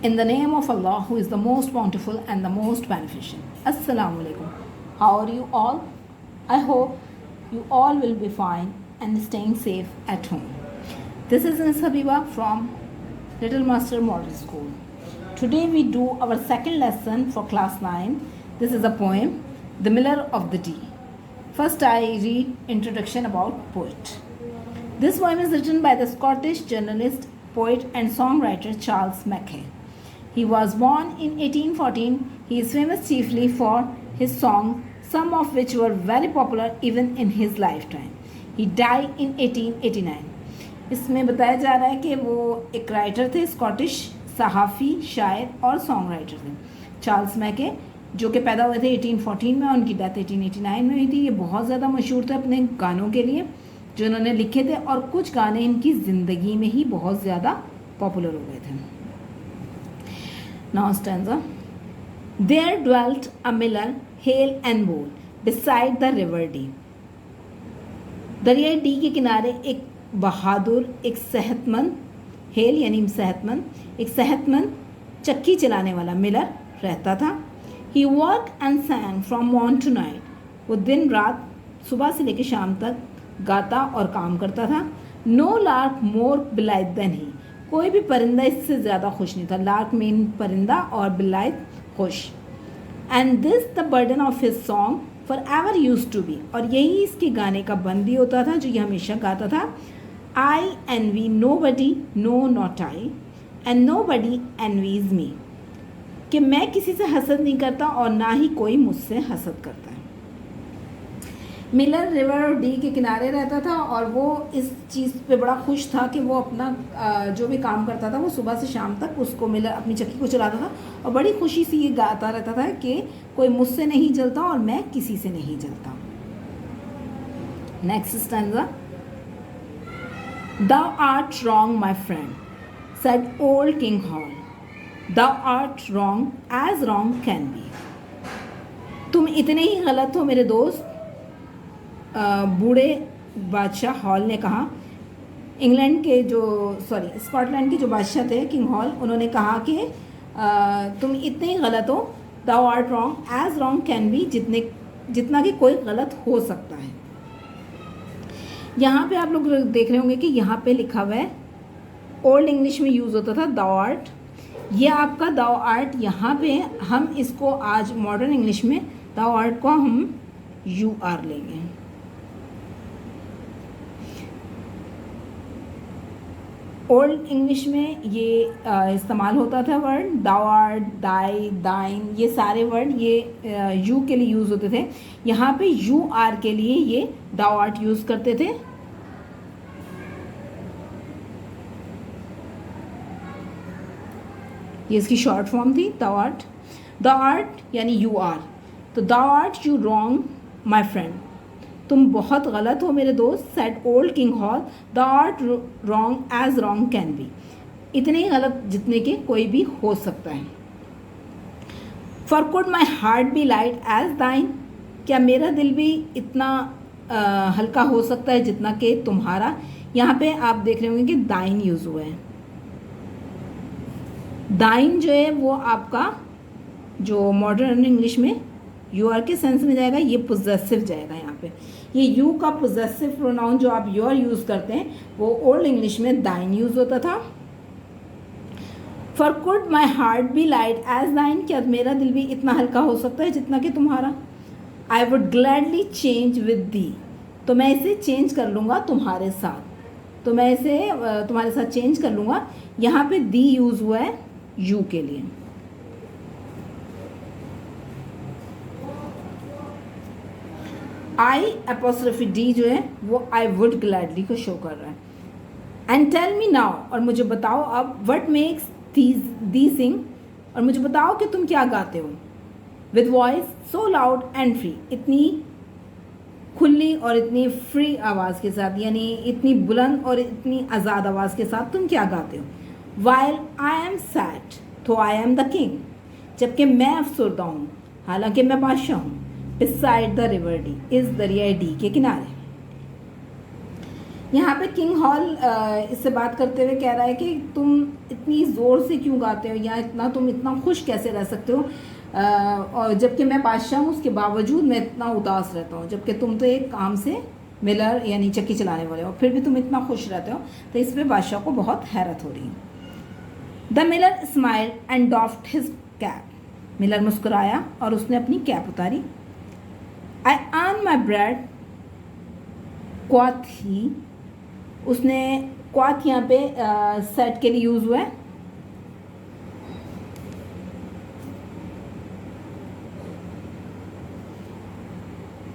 In the name of Allah, who is the most bountiful and the most beneficent. Assalamu alaikum. How are you all? I hope you all will be fine and staying safe at home. This is Ms. Habiba from Little Master Model School. Today we do our second lesson for class 9. This is a poem, The Miller of the Dee. First I read introduction about poet. This poem is written by the Scottish journalist, poet and songwriter Charles Mackay. He was born in 1814. He is famous chiefly for his songs, some of which were very popular even in his lifetime. He died in 1889. इसमें बताया जा रहा है कि वो एक writer थे, Scottish सहाफ़ी, शायर और सॉन्ग राइटर थे, चार्ल्स मैके, जो कि पैदा हुए थे 1814 में, उनकी डेथ 1889 में हुई थी। ये बहुत ज़्यादा मशहूर थे अपने गानों के लिए जो उन्होंने लिखे थे, और कुछ गाने इनकी ज़िंदगी में ही बहुत ज़्यादा पॉपुलर हो गए थे। Now stanza. There dwelt a miller, hale and bold, beside the river Dee. दरिया डी के किनारे एक बहादुर, एक सेहतमंद, हेल यानी सेहतमंद, एक सेहतमंद चक्की चलाने वाला मिलर रहता था। He worked and sang from morn to night. वो दिन रात, सुबह से लेकर शाम तक गाता और काम करता था। No lark more blithe than he. कोई भी परिंदा इससे ज़्यादा खुश नहीं था। लार्क मीन परिंदा और ब्लाइथ खुश। And this the burden of his song for ever use to be, और यही इसके गाने का बंदी होता था जो ये हमेशा गाता था। I envy nobody, no not I, and nobody envies me, कि मैं किसी से हसद नहीं करता और ना ही कोई मुझसे हसद करता है। मिलर रिवर और डी के किनारे रहता था और वो इस चीज़ पे बड़ा खुश था कि वो अपना जो भी काम करता था वो सुबह से शाम तक उसको मिलर अपनी चक्की को चलाता था, और बड़ी खुशी से ये गाता रहता था कि कोई मुझसे नहीं जलता और मैं किसी से नहीं जलता। Next stanza. Thou art wrong, my friend, said old King Hall. Thou art wrong as wrong can be. तुम इतने ही गलत हो मेरे दोस्त, बूढ़े बादशाह हॉल ने कहा। इंग्लैंड के जो स्कॉटलैंड के जो बादशाह थे किंग हॉल, उन्होंने कहा कि तुम इतने ही गलत हो, thou art wrong as wrong can be, जितना कि कोई गलत हो सकता है। यहाँ पे आप लोग देख रहे होंगे कि यहाँ पे लिखा हुआ है, ओल्ड इंग्लिश में यूज़ होता था दाउ आर्ट, ये आपका दाउ आर्ट, यहाँ पे हम इसको आज मॉडर्न इंग्लिश में दाउ आर्ट को हम यू आर लेंगे। ओल्ड इंग्लिश में ये इस्तेमाल होता था वर्ड दाउ आर्ट, दाई, दाइन, ये सारे वर्ड ये यू के लिए यूज़ होते थे। यहाँ पे यू आर के लिए ये दाउ आर्ट यूज़ करते थे। ये इसकी शॉर्ट फॉर्म थी दाउ आर्ट। दाउ आर्ट यानी यू आर, तो thou art you wrong my friend, तुम बहुत गलत हो मेरे दोस्त। Said old king Hall, the art wrong as wrong can be, इतने ही गलत जितने के कोई भी हो सकता है। For could my heart be light as thine, क्या मेरा दिल भी इतना हल्का हो सकता है जितना कि तुम्हारा। यहाँ पे आप देख रहे होंगे कि दाइन यूज़ हुआ है। दाइन जो है वो आपका जो मॉडर्न इंग्लिश में यू आर के सेंस में जाएगा, ये पोजेसिव जाएगा। यहाँ पे ये यू का पोजेसिव प्रोनाउन जो आप योर यूज़ करते हैं वो ओल्ड इंग्लिश में दाइन यूज़ होता था। For could my heart be light as thine, क्या मेरा दिल भी इतना हल्का हो सकता है जितना कि तुम्हारा। I would gladly change with the, तो मैं इसे चेंज कर लूँगा तुम्हारे साथ, तो मैं इसे तुम्हारे साथ चेंज कर लूँगा। यहाँ पे दी यूज़ हुआ है यू के लिए। आई एपोस्ट्रोफी डी जो है वो आई वुड ग्लैडली को शो कर रहा है। एंड टेल मी नाउ, और मुझे बताओ अब, व्हाट मेक्स दी सिंग, और मुझे बताओ कि तुम क्या गाते हो। With voice so loud and free, इतनी खुली और इतनी फ्री आवाज़ के साथ, यानी इतनी बुलंद और इतनी आज़ाद आवाज़ के साथ तुम क्या गाते हो। वाइल आई एम सैड तो आई एम द किंग, जबकि मैं अफसरदा हूँ हालांकि मैं बादशाह हूँ। बिसाइड द रिवर डी, इस दरिया डी के किनारे। यहाँ पे किंग हॉल इससे बात करते हुए कह रहा है कि तुम इतनी ज़ोर से क्यों गाते हो, या तुम इतना खुश कैसे रह सकते हो, और जबकि मैं बादशाह हूँ उसके बावजूद मैं इतना उदास रहता हूँ, जबकि तुम तो एक काम से मिलर यानी चक्की चलाने वाले हो, फिर भी तुम इतना खुश रहते हो। तो इस पर बादशाह को बहुत हैरत हो रही है। The miller smile and doffed his cap. Miller मुस्कुराया और उसने अपनी कैप उतारी। आई अर्न माई ब्रेड क्वाथ ही। उसने क्वाथ यहाँ पे सेट के लिए यूज़ हुआ है।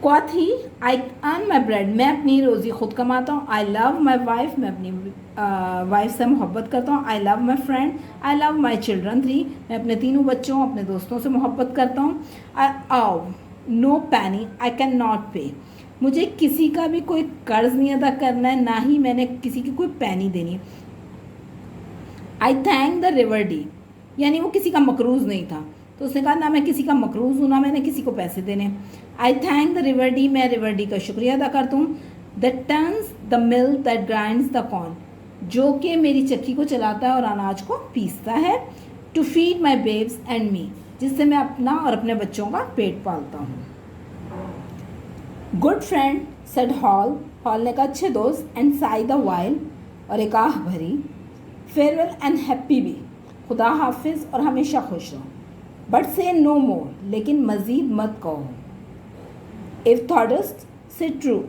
क्वाथ ही आई अर्न माई ब्रेड। मैं अपनी रोज़ी खुद कमाता हूँ। I love my wife. मैं अपनी वाइफ से मोहब्बत करता हूँ। I love my friend. I love my children 3। मैं अपने तीनों बच्चों अपने दोस्तों से मोहब्बत करता हूँ। आई नो पैनी आई कैन नॉट पे। मुझे किसी का भी कोई कर्ज नहीं अदा करना है, ना ही मैंने किसी की कोई पैनी देनी है। आई थैंक द रिवर डी, यानी वो किसी का मकरूज़ नहीं था, तो उसने कहा ना मैं किसी का मकरूज़ हूँ ना मैंने किसी को पैसे देने। आई थैंक द रिवर डी, मैं रिवर डी का शुक्रिया अदा करता हूँ। That turns the mill that grinds the corn, जो कि मेरी चक्की को चलाता है और अनाज को पीसता है। To feed my babes and me, जिससे मैं अपना और अपने बच्चों का पेट पालता हूँ। Good friend said hall. Hall ने कहा अच्छे दोस्त। एंड साई द वाइल, और एक आह भरी। फेयरवेल एंड हैप्पी बी, खुदा हाफिज और हमेशा खुश रहो। बट से नो मोर, लेकिन मज़ीद मत कहो। If thou dost say true,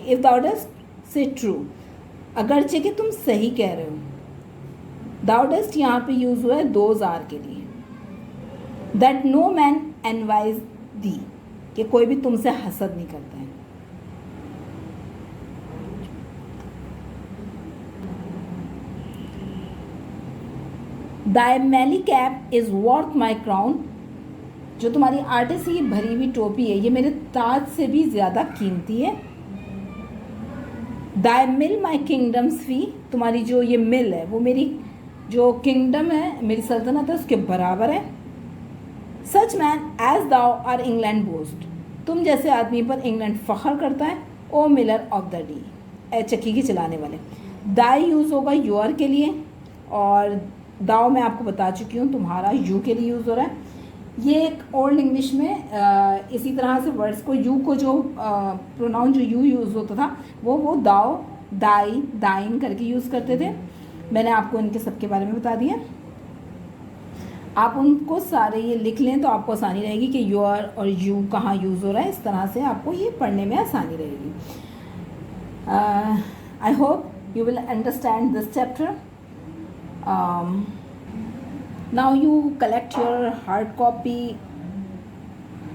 if thou dost say true, अगरचे कि तुम सही कह रहे हो। thou dost यहाँ पे यूज़ हुआ है दोज आर के लिए। दैट नो मैन एनवाइज दी, कि कोई भी तुमसे हसद नहीं करता है। दाई मैली cap is worth my crown, जो तुम्हारी आटे से ये भरी हुई टोपी है ये मेरे ताज से भी ज़्यादा कीमती है। दाई मिल माई किंगडम्स फी, तुम्हारी जो ये मिल है वो मेरी जो किंगडम है, मेरी सल्तनत है, उसके बराबर है। Such man as thou are England boast, तुम जैसे आदमी पर इंग्लैंड फ़ख्र करता है। O miller of the Dee, ए चक्की की चलाने वाले। दाई यूज़ होगा योर के लिए, और दाव मैं आपको बता चुकी हूँ तुम्हारा यू के लिए यूज़ हो रहा है। ये एक ओल्ड इंग्लिश में इसी तरह से वर्ड्स को यू को जो प्रोनाउन जो यू यूज़ होता था वो दाव दाई दाइन करके यूज़ करते थे। मैंने आपको इनके सबके बारे में बता दिया। आप उनको सारे ये लिख लें तो आपको आसानी रहेगी कि योर और यू कहाँ यूज़ हो रहा है। इस तरह से आपको ये पढ़ने में आसानी रहेगी। I hope you will understand this chapter. Now you collect your hard copy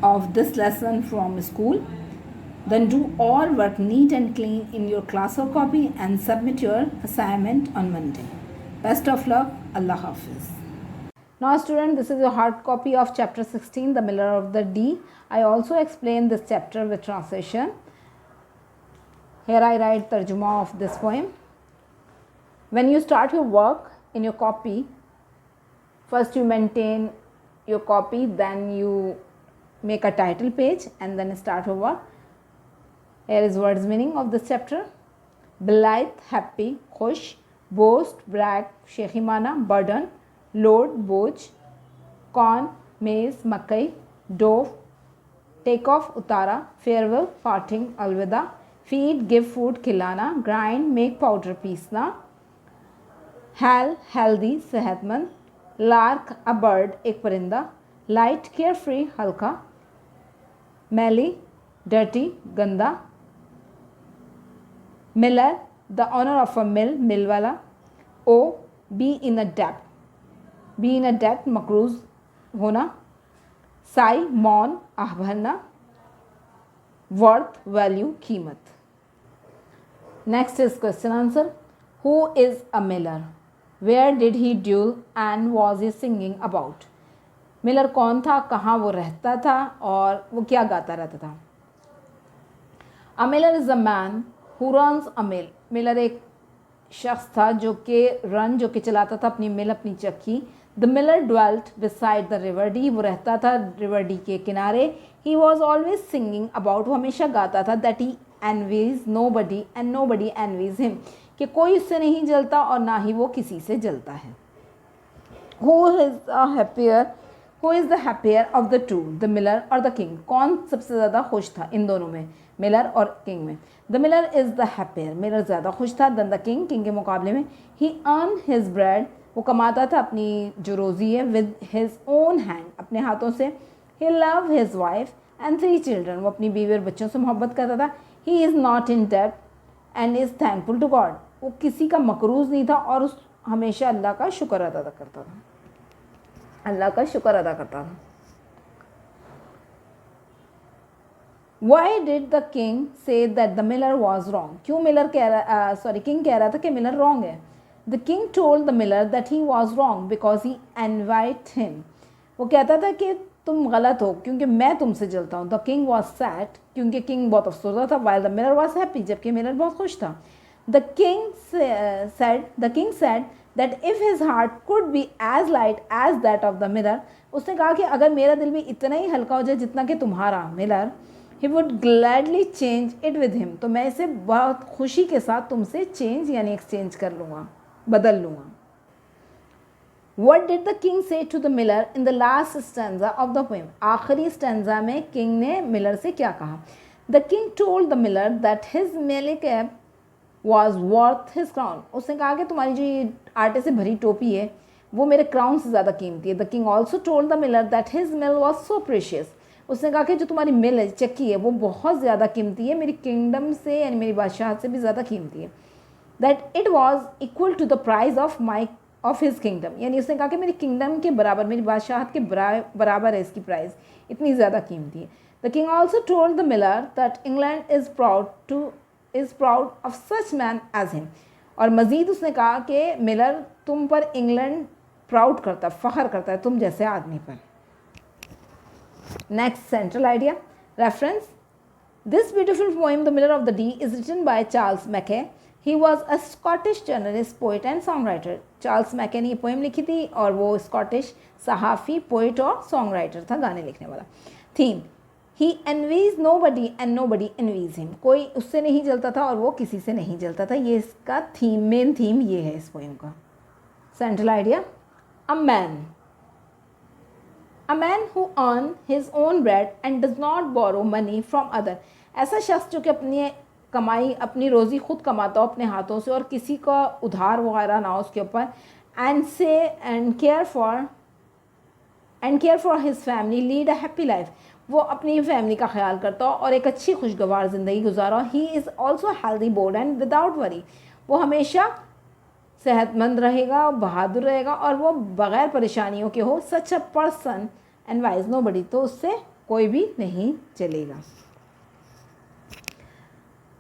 of this lesson from school. Then do all work neat and clean in your class or copy and submit your assignment on Monday. Best of luck. Allah Hafiz. Now student, this is a hard copy of chapter 16, The Miller of the D. I also explain this chapter with translation. Here I write tarjuma of this poem. When you start your work in your copy, first you maintain your copy, then you make a title page and then start your work. Here is words meaning of this chapter. Blithe, happy, khush. Boast, brag, shehimana, burden. Load, boj. Corn, maize, makai. Dove, take off, utara. Farewell, parting, alvida. Feed, give food, khilana. Grind, make powder, piesna. Hal, healthy, sehatmand. Lark, a bird, ek parinda. Light, carefree, halka. Melly, dirty, ganda. Miller, the owner of a mill, millwala. O, be in a debt. Be in a debt, मकरूज होना. Sigh, मौन, आह भरना. Worth, value, कीमत. Next is question answer. Who is a miller? Where did he dwell and was he singing about? Miller कौन था, कहाँ वो रहता था और वो क्या गाता रहता था? A miller is a man who runs a mill. Miller एक शख्स था जो कि चलाता था अपनी मिल, अपनी चक्की. The Miller dwelt beside the river D, वो रहता था रिवर डी के किनारे. He was always singing about, वो हमेशा गाता था. That he envies nobody and nobody envies him, कि कोई उससे नहीं जलता और ना ही वो किसी से जलता है। Who is the happier of the two, the Miller और द किंग, कौन सबसे ज़्यादा खुश था इन दोनों में, मिलर और किंग में? The Miller is the happier, Miller ज़्यादा खुश था देन द किंग, किंग के मुकाबले में। ही अर्न हिज ब्रेड, वो कमाता था अपनी जो रोज़ी है, विद हिज ओन हैंड, अपने हाथों से। He love his wife and 3 children, वो अपनी बीवी और बच्चों से मोहब्बत करता था। He is not in debt and is thankful to God, वो किसी का मकरूज़ नहीं था और उस हमेशा अल्लाह का शुक्र अदा करता था, अल्लाह का शुक्र अदा करता था। Why did the king say that the miller was wrong? क्यों मिलर कह रहा किंग कह रहा था कि मिलर रॉन्ग है? The king told the miller that he was wrong because he envied him. वो कहता था कि तुम गलत हो क्योंकि मैं तुमसे जलता हूँ। The king was sad, क्योंकि किंग बहुत अफसोस था, while the miller was happy, जबकि मिलर बहुत खुश था। The king said that if his heart could be as light as that of the miller, उसने कहा कि अगर मेरा दिल भी इतना ही हल्का हो जाए जितना कि तुम्हारा Miller, he would gladly change it with him, तो मैं इसे बहुत खुशी के साथ तुमसे चेंज यानी एक्सचेंज कर लूँगा, बदल लूँगा। What did the king say to the miller in the last stanza of the poem? आखिरी स्टैंजा में किंग ने मिलर से क्या कहा? The king told the miller that his melee cap was worth his crown. उसने कहा कि तुम्हारी जो ये आटे से भरी टोपी है वो मेरे क्राउन से ज़्यादा कीमती है। The king also told the miller that his mill was so precious. उसने कहा कि जो तुम्हारी मिल है, चक्की है, वो बहुत ज़्यादा कीमती है, मेरी किंगडम से यानी मेरी बादशाह से भी ज़्यादा कीमती है। That it was equal to the price of his kingdom. यानी उसने कहा कि मेरी किंगडम के बराबर, मेरी बादशाहत के बराबर है इसकी प्राइस, इतनी ज़्यादा कीमती है। The king also told the miller that England is proud of such man as him. और मज़ीद उसने कहा कि मिलर तुम पर इंग्लैंड प्राउड करता, फ़ख्र करता है तुम जैसे आदमी पर। Next central idea reference. This beautiful poem, The Miller of the Dee, is written by Charles Mackay. He was a Scottish journalist, poet and songwriter. Charles Mackay ने ये पोएम लिखी थी और वो स्कॉटिश सहाफ़ी, पोइट और सॉन्ग राइटर था, गाने लिखने वाला। Theme, He envies nobody and nobody envies him. कोई उससे नहीं जलता था और वो किसी से नहीं जलता था। ये इसका थीम, मेन थीम ये है इस पोएम का। Central idea, A man who earns his own bread and does not borrow money from other. ऐसा शख्स जो कि अपनी कमाई, अपनी रोज़ी खुद कमाता हो अपने हाथों से और किसी का उधार वगैरह ना हो उसके ऊपर। and care for his family, lead a happy life. वो अपनी फैमिली का ख्याल करता हो और एक अच्छी खुशगवार ज़िंदगी गुजारा। He is also healthy, bold and without worry. वो हमेशा सेहतमंद रहेगा, बहादुर रहेगा और वो बग़ैर परेशानियों के हो। Such a person and wise nobody, तो उससे कोई भी नहीं चलेगा।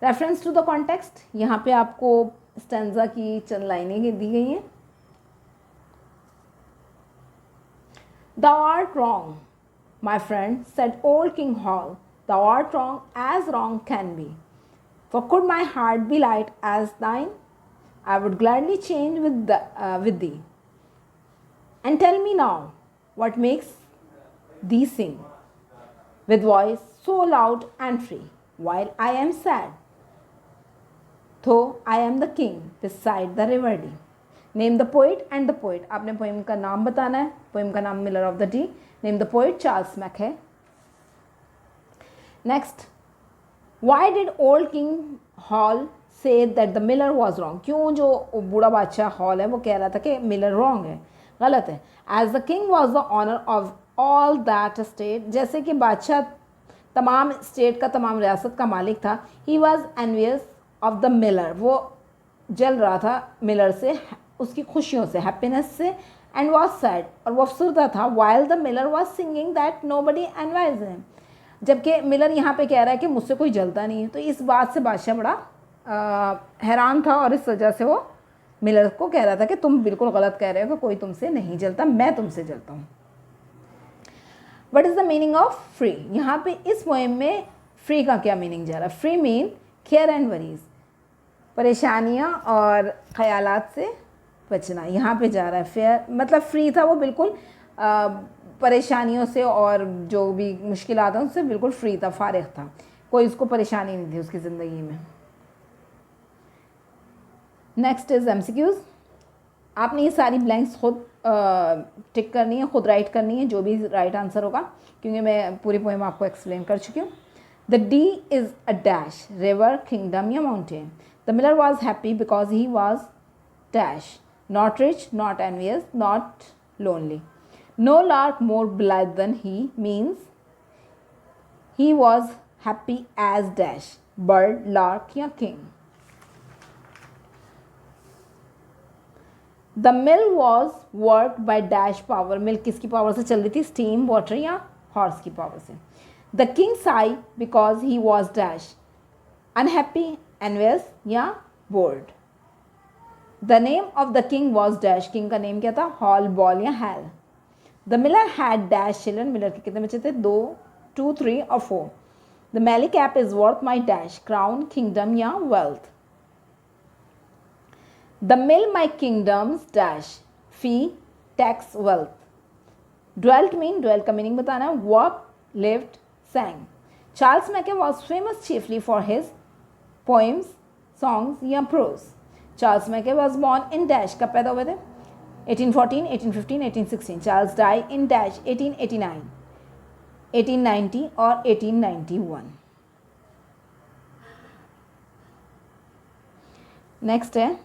रेफरेंस टू द कॉन्टेक्स्ट, यहाँ पे आपको स्टैंजा की चंद लाइनें दी गई हैं। Thou art wrong, my friend, said old King Hall. Thou art wrong as wrong can be. For could my heart be light as thine, I would gladly change with thee. And tell me now, what makes thee sing with voice so loud and free, while I am sad, though I am the king beside the river Dee. Name the poet and the poet. आपने poem का नाम बताना है। Poem का नाम miller of the Dee. Name the poet Charles Mackay. Next, why did old king Hal say that the miller was wrong? क्यों जो बूढ़ा बादशाह हॉल है वो कह रहा था कि मिलर रॉन्ग है, गलत है। As the king was the honour of all that state, जैसे कि बादशाह तमाम स्टेट का, तमाम रियासत का मालिक था। He was envious of the Miller, वो जल रहा था मिलर से, उसकी खुशियों से, हैप्पीनेस से। एंड वॉज सैड, और वो अफसरदा था। While the miller was singing that nobody envies him, जबकि मिलर यहाँ पे कह रहा है कि मुझसे कोई जलता नहीं है। तो इस बात से बादशाह बड़ा हैरान था और इस वजह से वो मिलर को कह रहा था कि तुम बिल्कुल गलत कह रहे हो कि कोई तुमसे नहीं जलता, मैं तुमसे जलता हूँ। What is the meaning of free? यहाँ पे इस पोएम में फ्री का क्या मीनिंग जा रहा है? Free mean care and worries, परेशानियाँ और ख़यालात से बचना, यहाँ पे जा रहा है। फेयर मतलब फ्री था वो, बिल्कुल परेशानियों से और जो भी मुश्किलात हैं उससे बिल्कुल फ्री था, फारिग था। कोई उसको परेशानी नहीं थी उसकी ज़िंदगी में। Next is MCQs। आपने ये सारी ब्लैंक्स खुद टिक करनी है, खुद राइट करनी है, जो भी राइट आंसर होगा, क्योंकि मैं पूरी पोएम आपको एक्सप्लेन कर चुकी हूँ। The Dee is a dash, river, kingdom या mountain. The miller was happy because he was dash, not rich, not envious, not lonely. No lark more blithe than he means he was happy as dash, bird, lark या king. The mill was worked by dash power. मिल किसकी power से चल रही थी? Steam, water या horse की power से। The king sighed because he was dash, unhappy, envious या bored. The name of the king was dash. king का नेम क्या था? हॉल, बॉल या Hal. The miller had dash children. Miller के कितने बच्चे थे? 2, 2, 3 or 4. The Mali cap is worth my dash, crown, kingdom या wealth. The mill my kingdoms dash, fee, tax, wealth. Dwelt mean, dwelt का meaning बताना है, work, lived, sang. Charles Mackay was famous chiefly for his poems, songs या prose. Charles Mackay was born in dash, कब पैदा हुए थे? 1814, 1815, 1816. Charles died in dash 1889. 1890 और 1891। Next है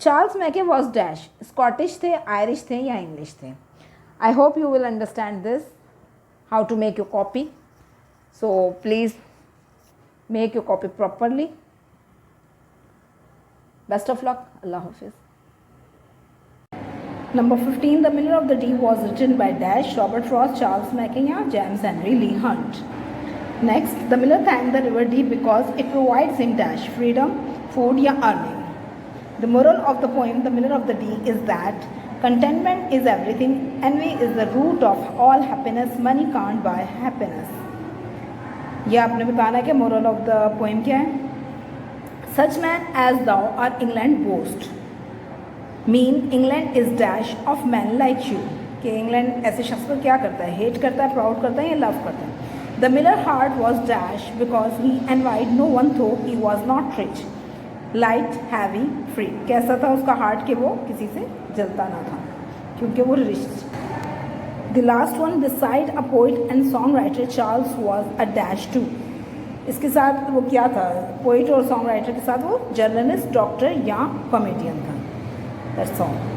Charles Mackay was dash, Scottish थे, आयरिश थे या इंग्लिश थे। I hope you will understand this, how to make your copy. So please make your copy properly. Best of luck, अल्लाह हाफिज़। Number 15, The Miller of the Deep was written by Dash, Robert Frost, Charles Mackay या James Henry Lee Hunt. Next, the miller thanked the river Deep because it provides him dash, freedom, food या earning. The moral of the poem The Miller of the Deep is that contentment is everything, envy is the root of all happiness, money can't buy happiness. यह आपने बताना है कि moral of the poem क्या है? Such man as thou are England boast. Mean England is dash of man like you, कि England ऐसे शख्स को क्या करता है? हेट करता है, प्राउड करता है या लव करता है? The miller heart was dash because he envied no one though he was not rich, light, heavy, free. कैसा था उसका हार्ट कि वो किसी से जलता ना था क्योंकि वो rich. The last one, beside a poet and song writer Charles was a dash to. इसके साथ वो क्या था? पोइट और सॉन्ग राइटर के साथ वो जर्नलिस्ट, डॉक्टर या कॉमेडियन था। That's all.